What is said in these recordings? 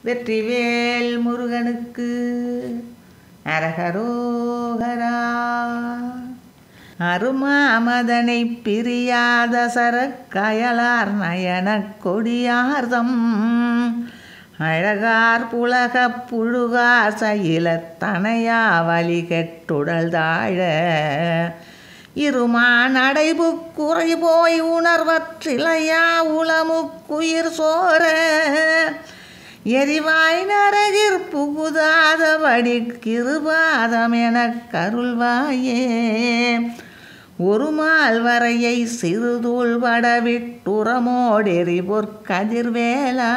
வெற்றிவேல் முருகனுக்கு அரகரோகரா. அருமாமதனை பிரியாத சரக்கயலார் நயனக் கொடியார்தம் அழகார் புலகப் புழுகார் சயிலத்தனையா வலி கெட்டுடல் தாழ இருமான் அடைபுக் குறை போய் உணர்வற்றிலையா உளமுக்குயிர் சோர எரிவாய் நரகிற் புகுதாதபடி கிருபாதம் எனக் கருள்வாயே. ஒரு மால் வரையை சிறுதூள் படவிட்டுரமோடெறி பொற்கதிர்வேலா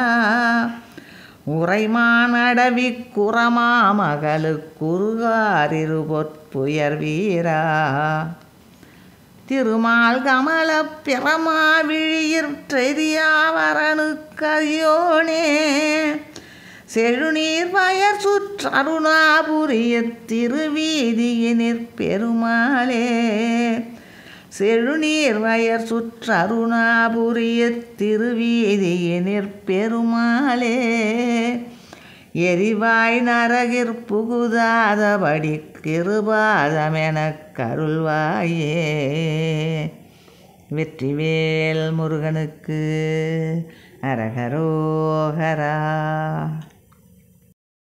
உரைமான் அடவி குரமா மகளு குறுகாரிரு பொற்புயர் வீரா. திருமால் கமல பிரமா விழியிற்றெரியாவரனு கரியோனே செழுநீர் வயர் சுற்றருணாபுரிய திருவீதியினிற் பெருமாளே. செழுநீர் வயர் சுற்றருணாபுரிய திருவீதியினிற் பெருமாளே. எரிவாய் நரகிற் புகுதாதபடி கிருபாதமெனக் கருள்வாயே. வெற்றிவேல் முருகனுக்கு அரகரோகரா.